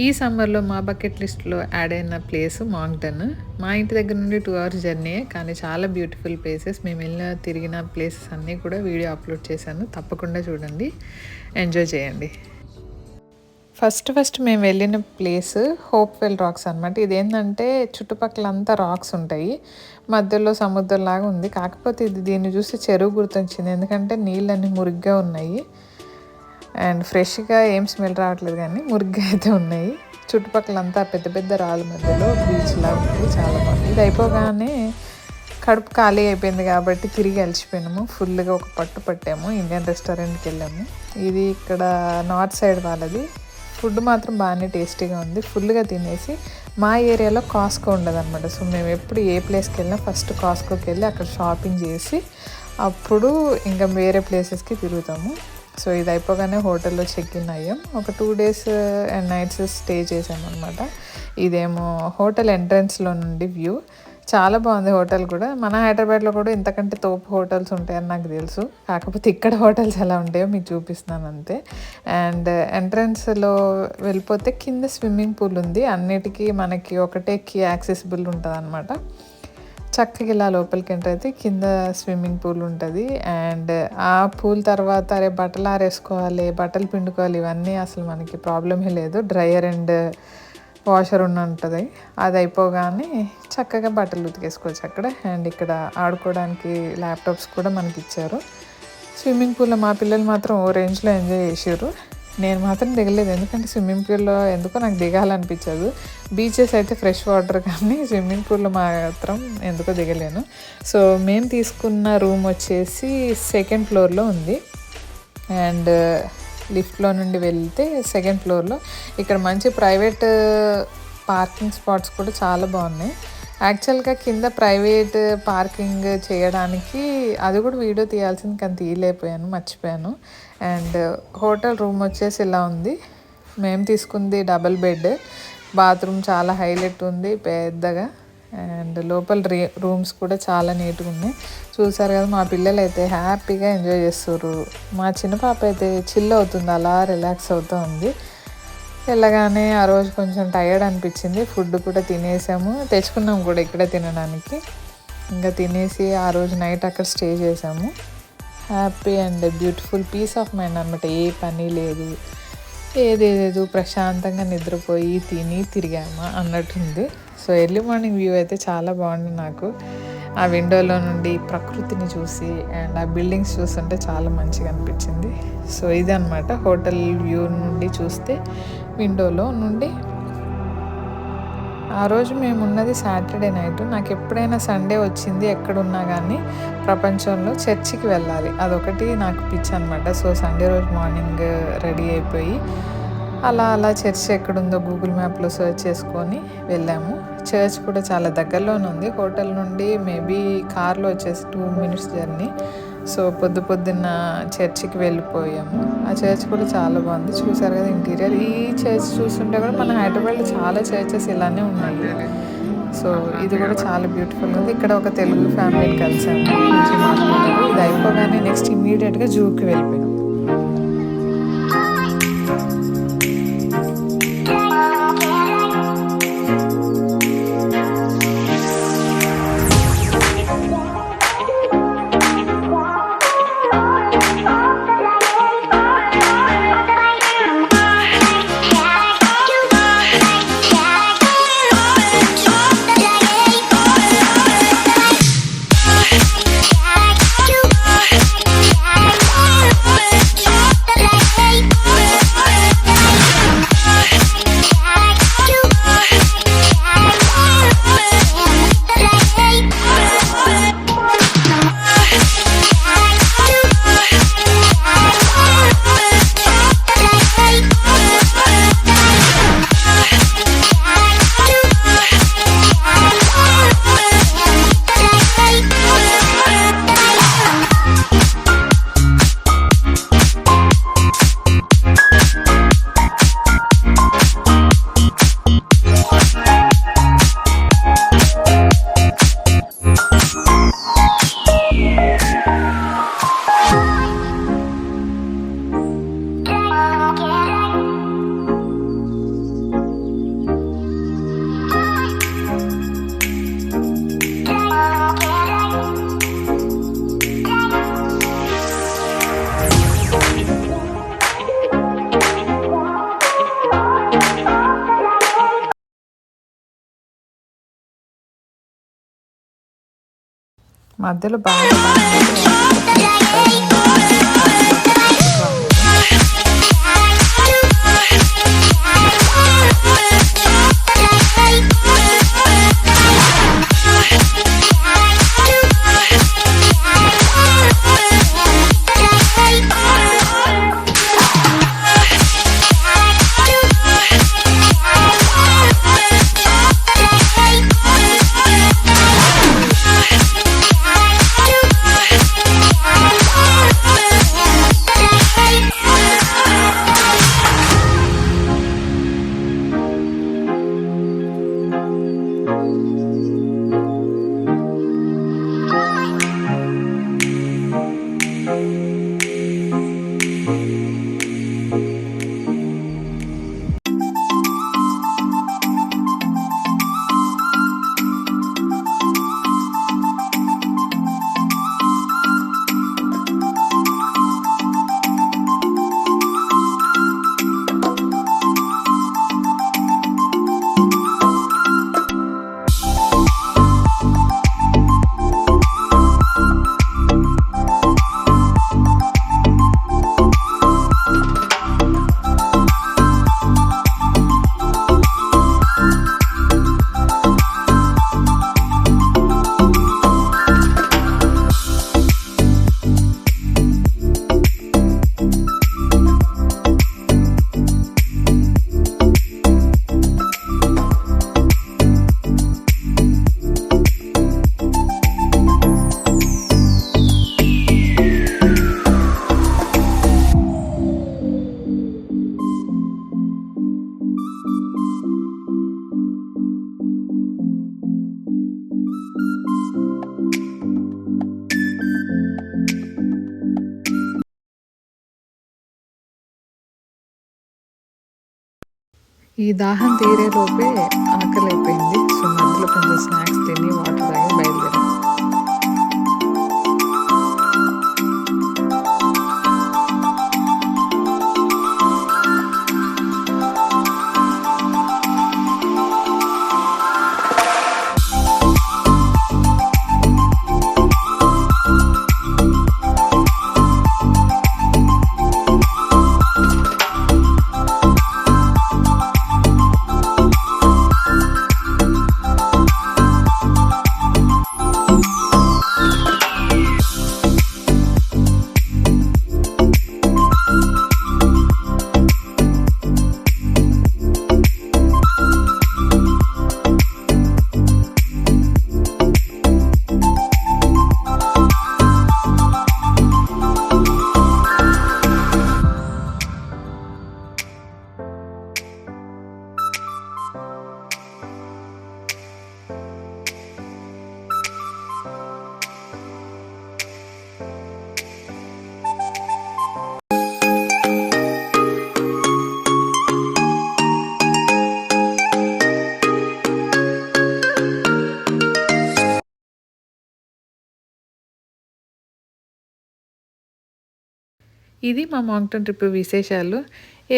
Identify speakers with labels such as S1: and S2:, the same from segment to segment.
S1: ఈ సమ్మర్లో మా బకెట్ లిస్ట్లో యాడ్ అయిన ప్లేస్ మాంగ్టన్. మా ఇంటి దగ్గర నుండి 2 అవర్స్ జర్నీ, కానీ చాలా బ్యూటిఫుల్ ప్లేసెస్. మేము వెళ్ళిన తిరిగిన ప్లేసెస్ అన్నీ కూడా వీడియో అప్లోడ్ చేశాను, తప్పకుండా చూడండి, ఎంజాయ్ చేయండి. ఫస్ట్ మేము వెళ్ళిన ప్లేస్ హోప్వెల్ రాక్స్ అనమాట. ఇదేంటంటే చుట్టుపక్కల అంతా రాక్స్ ఉంటాయి, మధ్యలో సముద్రంలాగా ఉంది. కాకపోతే దీన్ని చూసి చెరువు గుర్తొచ్చింది, ఎందుకంటే నీళ్ళన్నీ మురిగ్గా ఉన్నాయి అండ్ ఫ్రెష్గా ఏం స్మెల్ రావట్లేదు, కానీ మురిగ్గా అయితే ఉన్నాయి. చుట్టుపక్కలంతా పెద్ద పెద్ద రాళ్ళ మధ్యలో బీచ్లా ఉంది, చాలా బాగుంది. ఇది అయిపోగానే కడుపు ఖాళీ అయిపోయింది కాబట్టి తిరిగి అలసిపోయినాము. ఫుల్గా ఒక పట్టాము, ఇండియన్ రెస్టారెంట్కి వెళ్ళాము. ఇది ఇక్కడ నార్త్ సైడ్ వాళ్ళది. ఫుడ్ మాత్రం బాగానే టేస్టీగా ఉంది. ఫుల్గా తినేసి మా ఏరియాలో కాస్కో ఉండదు అనమాట. సో మేము ఎప్పుడు ఏ ప్లేస్కి వెళ్ళినా ఫస్ట్ కాస్కోకి వెళ్ళి అక్కడ షాపింగ్ చేసి అప్పుడు ఇంకా వేరే ప్లేసెస్కి తిరుగుతాము. సో ఇది అయిపోగానే హోటల్లో చెక్ ఇన్ అయ్యాం. ఒక 2 days అండ్ నైట్స్ స్టే చేసాము అనమాట. ఇదేమో హోటల్ ఎంట్రన్స్లో నుండి వ్యూ చాలా బాగుంది. హోటల్ కూడా మన హైదరాబాద్లో కూడా ఇంతకంటే తోపు హోటల్స్ ఉంటాయని నాకు తెలుసు, కాకపోతే ఇక్కడ హోటల్స్ ఎలా ఉంటాయో మీకు చూపిస్తున్నాను అంతే. అండ్ ఎంట్రన్స్లో వెళ్ళిపోతే కింద స్విమ్మింగ్ పూల్ ఉంది. అన్నిటికీ మనకి ఒకటే కీ యాక్సెసిబుల్ ఉంటుంది అనమాట. చక్కగా ఇలా లోపలికి ఎంటర్ అయితే కింద స్విమ్మింగ్ పూల్ ఉంటుంది. అండ్ ఆ పూల్ తర్వాత బట్టలు ఆరేసుకోవాలి, బట్టలు పిండుకోవాలి, ఇవన్నీ అసలు మనకి ప్రాబ్లమే లేదు. డ్రయర్ అండ్ వాషర్ ఉంటుంది. అది అయిపోగానే చక్కగా బట్టలు ఉతికేసుకోవచ్చు అక్కడ. అండ్ ఇక్కడ ఆడుకోవడానికి ల్యాప్టాప్స్ కూడా మనకి ఇచ్చారు. స్విమ్మింగ్ పూల్లో మా పిల్లలు మాత్రం ఓ రేంజ్లో ఎంజాయ్ చేసారు. నేను మాత్రం దిగలేదు, ఎందుకంటే స్విమ్మింగ్ పూల్లో ఎందుకో నాకు దిగాలనిపించదు. బీచెస్ అయితే ఫ్రెష్ వాటర్, కానీ స్విమ్మింగ్ పూల్లో మాత్రం ఎందుకో దిగలేను. సో మేము తీసుకున్న రూమ్ వచ్చేసి 2nd floorలో ఉంది. అండ్ లిఫ్ట్లో నుండి వెళ్తే 2nd floorలో ఇక్కడ మంచి ప్రైవేట్ పార్కింగ్ స్పాట్స్ కూడా చాలా బాగున్నాయి. యాక్చువల్గా కింద ప్రైవేట్ పార్కింగ్ చేయడానికి అది కూడా వీడియో తీయాల్సింది, కానీ తీయలేకపోయాను, మర్చిపోయాను. అండ్ హోటల్ రూమ్ వచ్చేసి ఇలా ఉంది. మేము తీసుకుంది డబుల్ బెడ్, బాత్రూమ్ చాలా హైలైట్ ఉంది పెద్దగా. అండ్ లోపల రూమ్స్ కూడా చాలా నీట్గా ఉన్నాయి. చూసారు కదా, మా పిల్లలు అయితే హ్యాపీగా ఎంజాయ్ చేస్తారు. మా చిన్న పాప అయితే చిల్ అవుతుంది, అలా రిలాక్స్ అవుతూ ఉంది. వెళ్ళగానే ఆ రోజు కొంచెం టైర్డ్ అనిపించింది. ఫుడ్ కూడా తినేసాము, తెచ్చుకున్నాం కూడా ఇక్కడే తినడానికి. ఇంకా తినేసి ఆ రోజు నైట్ అక్కడ స్టే చేసాము. Happy and beautiful peace of mind అనమాట. ఏ పని లేదు, ఏదేలేదు, ప్రశాంతంగా నిద్రపోయి తిని తిరిగామా అన్నట్టుంది. సో ఎర్లీ మార్నింగ్ వ్యూ అయితే చాలా బాగుంది నాకు. ఆ విండోలో నుండి ప్రకృతిని చూసి అండ్ ఆ బిల్డింగ్స్ చూస్తుంటే చాలా మంచిగా అనిపించింది. సో ఇది అనమాట హోటల్ వ్యూ నుండి చూస్తే, విండోలో నుండి. ఆ రోజు మేము ఉన్నది సాటర్డే నైట్. నాకు ఎప్పుడైనా సండే వచ్చింది ఎక్కడున్నా కానీ ప్రపంచంలో చర్చికి వెళ్ళాలి, అదొకటి నాకు పిచ్చి అనమాట. సో సండే రోజు మార్నింగ్ రెడీ అయిపోయి అలా చర్చ్ ఎక్కడుందో గూగుల్ మ్యాప్లో సెర్చ్ చేసుకొని వెళ్ళాము. చర్చ్ కూడా చాలా దగ్గరలోనే ఉంది. హోటల్ నుండి మేబీ కార్లో వచ్చేసి 2 minutes జర్నీ. సో పొద్దున్న చర్చికి వెళ్ళిపోయాము. ఆ చర్చ్ కూడా చాలా బాగుంది. చూసారు కదా ఇంటీరియర్. ఈ చర్చ్ చూస్తుంటే కూడా మన హైదరాబాద్లో చాలా చర్చెస్ ఇలానే ఉన్నాయి. సో ఇది కూడా చాలా బ్యూటిఫుల్గా ఉంది. ఇక్కడ ఒక తెలుగు ఫ్యామిలీని కలిసాము, మంచి మాట్లాడారు. ఇది అయిపోగానే నెక్స్ట్ ఇమీడియట్గా జూకి వెళ్ళిపోయాం. మధ్యలో బాగా ఈ దాహం తీరే లోపే ఆకలి అయిపోయింది. సో మధ్యలో కొంచెం స్నాక్స్ తిని వాటర్ తాగి బయలుదేరాం. ఇది మా మాంక్టన్ ట్రిప్ విశేషాలు.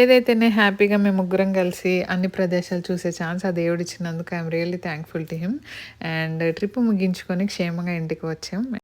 S1: ఏదైతేనే హ్యాపీగా మేము ముగ్గురం కలిసి అన్ని ప్రదేశాలు చూసే ఛాన్స్ ఆ దేవుడిచ్చినందుకు I'm really thankful to him. And trip ముగించుకొని క్షేమంగా ఇంటికి వచ్చాం.